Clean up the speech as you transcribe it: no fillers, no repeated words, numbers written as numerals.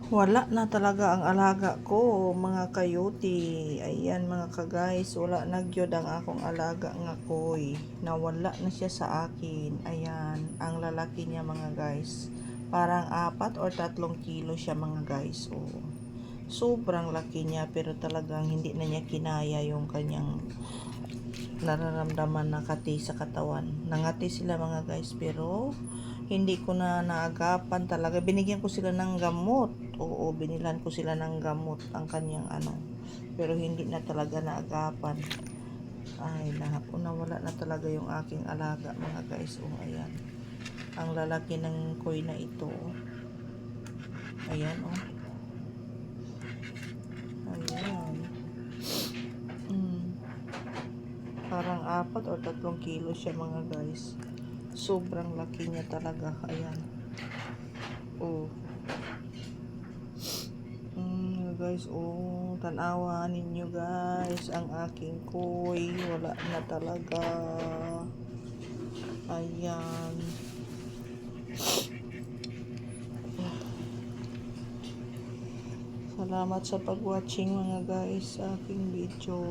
Wala na talaga ang alaga ko, mga kayuti. Ayan mga ka-guys, wala na gyud ang akong alaga nga koy. Nawala na siya sa akin. Ayan, ang lalaki niya mga guys. Parang 4 or 3 kilo siya mga guys. Oh. Sobrang laki niya pero talagang hindi na niya kinaya yung kanyang nararamdaman na kati sa katawan. Nangati sila mga guys pero hindi ko na naagapan talaga. Binigyan ko sila ng gamot. Oo, binilan ko sila ng gamot ang kanyang ano. Pero hindi na talaga naagapan. Ay, nawala na talaga yung aking alaga mga guys. Oh, ayan. Ang lalaki ng koy na ito. Ayan, oh. Ayan. Parang 4 or 3 kilo siya mga guys. Sobrang laki niya talaga. Ayan. Oh. Guys, oh, tanawa ninyo guys, ang aking koy, wala na talaga. Ayan. Salamat sa pag-watching mga guys sa aking video.